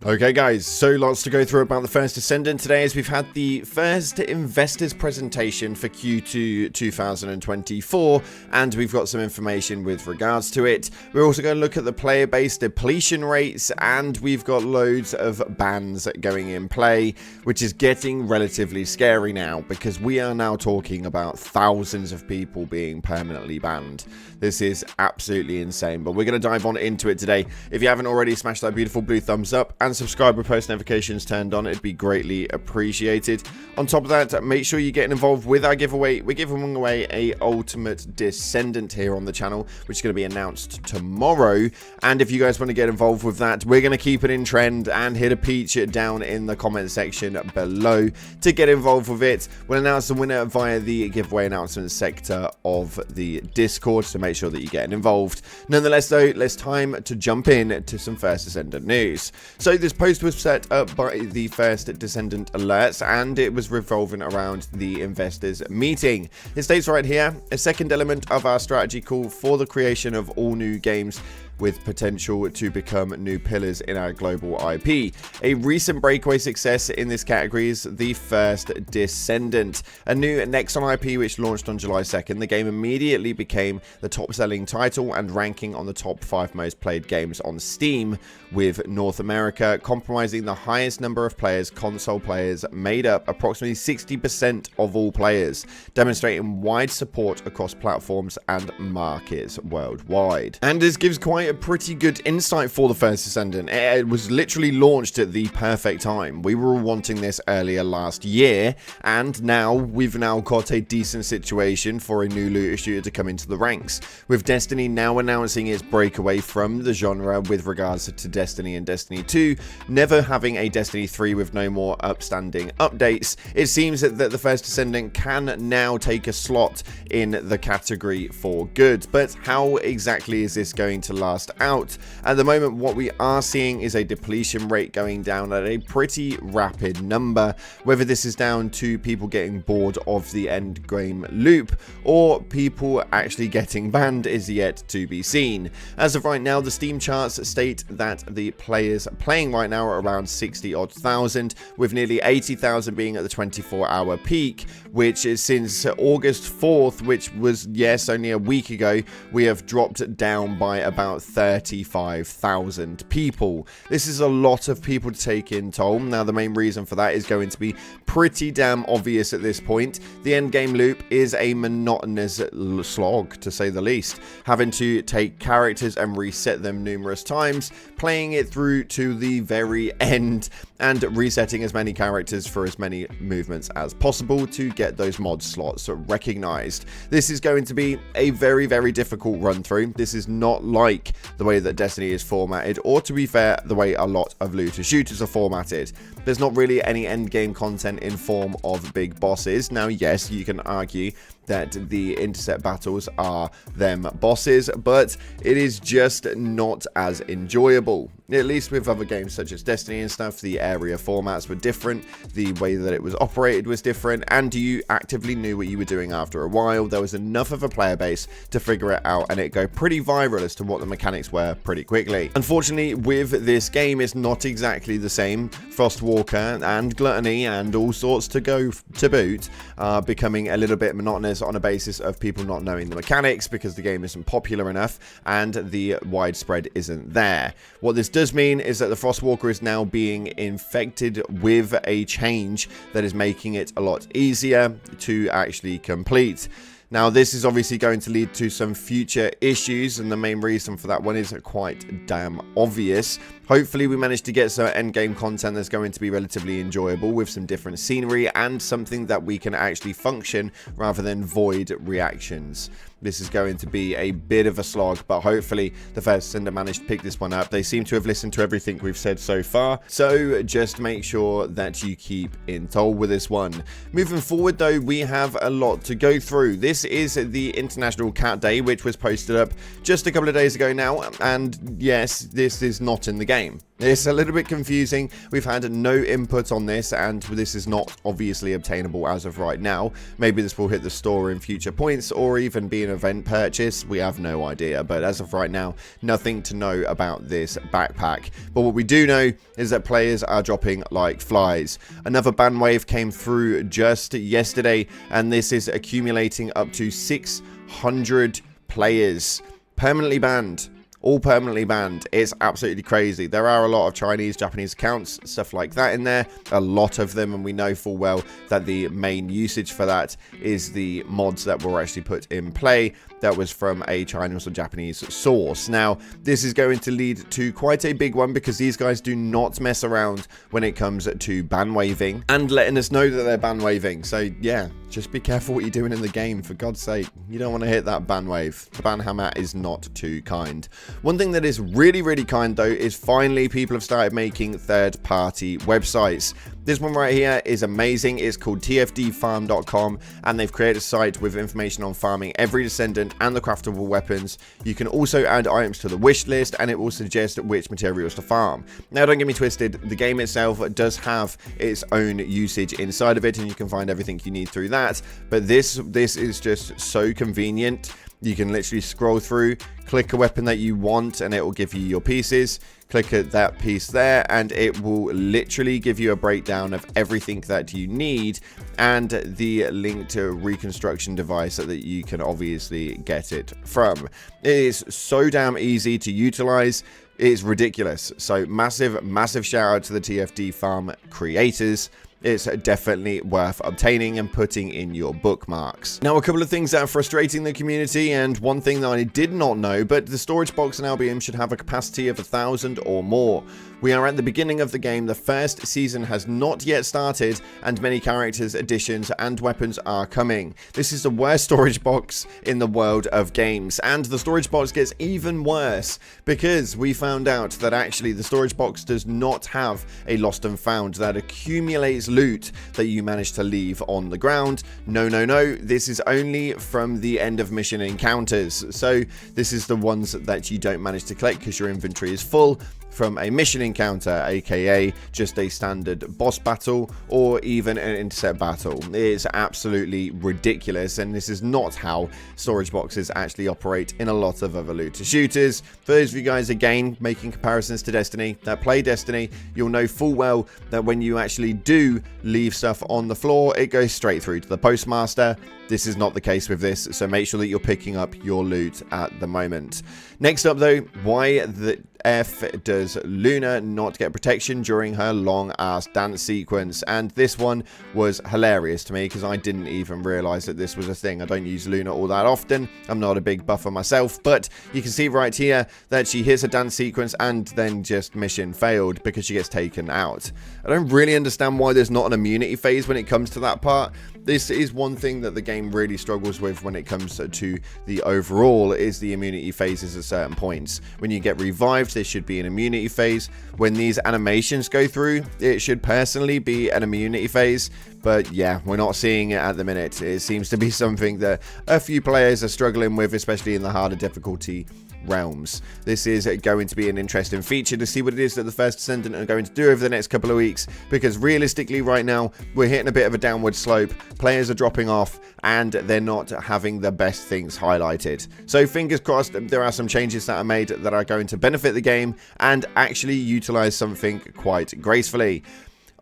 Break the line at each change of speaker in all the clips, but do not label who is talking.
Okay guys, so lots to go through about the first Descendant today, as we've had the first investors presentation for Q2 2024, and we've got some information with regards to it. We're also going to look at the player base depletion rates, and we've got loads of bans going in play, which is getting relatively scary now, because we are now talking about thousands of people being permanently banned. This is absolutely insane, but we're going to dive on into it today. If you haven't already, smash that beautiful blue thumbs up and subscribe with post notifications turned on. It'd be greatly appreciated. On top of that, make sure you're getting involved with our giveaway. We're giving away a ultimate Descendant here on the channel, which is going to be announced tomorrow. And if you guys want to get involved with that, we're going to keep it in trend and hit a peach down in the comment section below to get involved with it. We'll announce the winner via the giveaway announcement sector of the Discord, so make sure that you're getting involved. Nonetheless though, it's time to jump in to some first Descendant news. So this post was set up by the first Descendant alerts, and it was revolving around the investors meeting. It states right here, a second element of our strategy call for the creation of all new games with potential to become new pillars in our global IP. A recent breakaway success in this category is the first Descendant, a new Nexon IP which launched on July 2nd. The game immediately became the top-selling title and ranking on the top 5 most played games on Steam, with North America comprising the highest number of players. Console players made up approximately 60% of all players, demonstrating wide support across platforms and markets worldwide. And this gives quite a pretty good insight for the first Descendant. It was literally launched at the perfect time. We were wanting this earlier last year, and now we've got a decent situation for a new looter shooter to come into the ranks, with Destiny now announcing its breakaway from the genre with regards to Destiny and Destiny 2, never having a Destiny 3 with no more upstanding updates. It seems that the first Descendant can now take a slot in the category for good, but how exactly is this going to last out? At the moment, what we are seeing is a depletion rate going down at a pretty rapid number. Whether this is down to people getting bored of the end game loop or people actually getting banned is yet to be seen. As of right now, the Steam charts state that the players playing right now are around 60-odd thousand, with nearly 80,000 being at the 24-hour peak, which is since August 4th, which was, yes, only a week ago, we have dropped down by about 35,000 people. This is a lot of people to take in toll. Now, the main reason for that is going to be pretty damn obvious at this point. The end game loop is a monotonous slog, to say the least, having to take characters and reset them numerous times, playing it through to the very end, and resetting as many characters for as many movements as possible to get those mod slots recognized. This is going to be a very, very difficult run through. This is not like the way that Destiny is formatted, or to be fair, the way a lot of looter shooters are formatted. There's not really any end game content in form of big bosses. Now, yes, you can argue that the intercept battles are them bosses, but it is just not as enjoyable. At least with other games such as Destiny and stuff, the area formats were different, the way that it was operated was different, and you actively knew what you were doing after a while. There was enough of a player base to figure it out, and it go pretty viral as to what the mechanics were pretty quickly. Unfortunately, with this game, it's not exactly the same. Frostwalker and Gluttony and all sorts to go to boot are becoming a little bit monotonous on a basis of people not knowing the mechanics, because the game isn't popular enough and the widespread isn't there. What this does mean is that the Frostwalker is now being infected with a change that is making it a lot easier to actually complete. Now, this is obviously going to lead to some future issues, and the main reason for that one is quite damn obvious. Hopefully, we manage to get some endgame content that's going to be relatively enjoyable, with some different scenery and something that we can actually function rather than void reactions. This is going to be a bit of a slog, but hopefully the first Descendant managed to pick this one up. They seem to have listened to everything we've said so far, so just make sure that you keep in toll with this one. Moving forward though, we have a lot to go through. This is the International Cat Day, which was posted up just a couple of days ago now, and yes, this is not in the game. game. It's a little bit confusing. We've had no input on this, and this is not obviously obtainable as of right now. Maybe this will hit the store in future points or even be an event purchase. We have no idea, but as of right now, nothing to know about this backpack. But what we do know is that players are dropping like flies. Another ban wave came through just yesterday, and this is accumulating up to 600 players permanently banned. All permanently banned. It's absolutely crazy. There are a lot of Chinese, Japanese accounts, stuff like that in there. A lot of them, and we know full well that the main usage for that is the mods that were actually put in play that was from a Chinese or Japanese source. Now, this is going to lead to quite a big one because these guys do not mess around when it comes to ban waving and letting us know that they're ban waving. So yeah, just be careful what you're doing in the game, for God's sake. You don't want to hit that ban wave. The ban hammer is not too kind. One thing that is really, really kind though is finally people have started making third-party websites. This one right here is amazing. It's called TFDFarm.com, and they've created a site with information on farming every Descendant and the craftable weapons. You can also add items to the wish list, and it will suggest which materials to farm. Now, don't get me twisted, the game itself does have its own usage inside of it, and you can find everything you need through that, but this is just so convenient. You can literally scroll through, click a weapon that you want, and it will give you your pieces. Click at that piece there, and it will literally give you a breakdown of everything that you need and the link to reconstruction device so that you can obviously get it from. It is so damn easy to utilize. It's ridiculous. So massive shout out to the TFD Farm creators. It's definitely worth obtaining and putting in your bookmarks. Now, a couple of things that are frustrating the community, and one thing that I did not know, but the storage box in Albion should have a capacity of 1,000 or more. We are at the beginning of the game, the first season has not yet started, and many characters, additions, and weapons are coming. This is the worst storage box in the world of games, and the storage box gets even worse because we found out that actually the storage box does not have a lost and found that accumulates loot that you manage to leave on the ground. No, this is only from the end of mission encounters. So this is the ones that you don't manage to collect because your inventory is full from a mission encounter, aka just a standard boss battle or even an intercept battle. It's absolutely ridiculous, and this is not how storage boxes actually operate in a lot of other looter shooters. For those of you guys, again, making comparisons to Destiny, that play Destiny, you'll know full well that when you actually do leave stuff on the floor, it goes straight through to the postmaster. This is not the case with this, so make sure that you're picking up your loot at the moment. Next up though, why the F does Luna not get protection during her long ass dance sequence? And this one was hilarious to me because I didn't even realize that this was a thing. I don't use Luna all that often. I'm not a big buffer myself, but you can see right here that she hits a dance sequence and then just mission failed because she gets taken out. I don't really understand why there's not an immunity phase when it comes to that part. This is one thing that the game really struggles with when it comes to the overall, is the immunity phases at certain points. When you get revived, there should be an immunity phase. When these animations go through, it should personally be an immunity phase. But yeah, we're not seeing it at the minute. It seems to be something that a few players are struggling with, especially in the harder difficulty realms. This is going to be an interesting feature to see what it is that the first Descendant are going to do over the next couple of weeks, because realistically right now we're hitting a bit of a downward slope. Players are dropping off and they're not having the best things highlighted. So fingers crossed there are some changes that are made that are going to benefit the game and actually utilize something quite gracefully.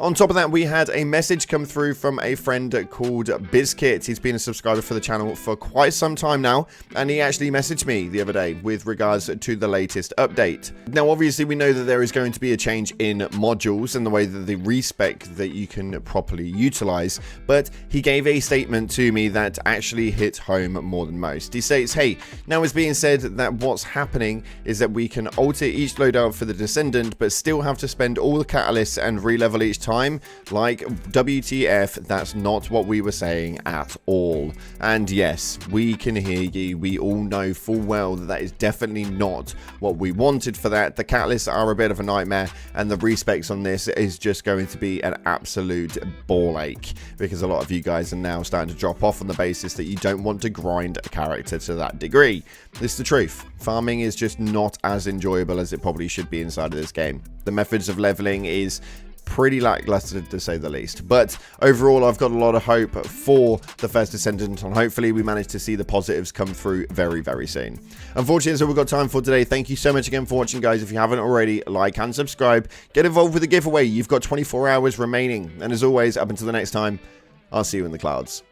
On top of that, we had a message come through from a friend called Bizkit. He's been a subscriber for the channel for quite some time now, and he actually messaged me the other day with regards to the latest update. Now, obviously, we know that there is going to be a change in modules and the way that they respec that you can properly utilize, but he gave a statement to me that actually hit home more than most. He states, hey, now it's being said that what's happening is that we can alter each loadout for the Descendant, but still have to spend all the catalysts and re-level each time time. Like, WTF, that's not what we were saying at all. And yes, we can hear you. We all know full well that that is definitely not what we wanted for that. The catalysts are a bit of a nightmare, and the respecs on this is just going to be an absolute ball ache, because a lot of you guys are now starting to drop off on the basis that you don't want to grind a character to that degree. This is the truth. Farming is just not as enjoyable as it probably should be inside of this game. The methods of leveling is pretty lackluster, to say the least. But overall, I've got a lot of hope for the first Descendant, and hopefully we manage to see the positives come through very, very soon. Unfortunately, that's all we've got time for today. Thank you so much again for watching, guys. If you haven't already, like and subscribe. Get involved with the giveaway. You've got 24 hours remaining. And as always, up until the next time, I'll see you in the clouds.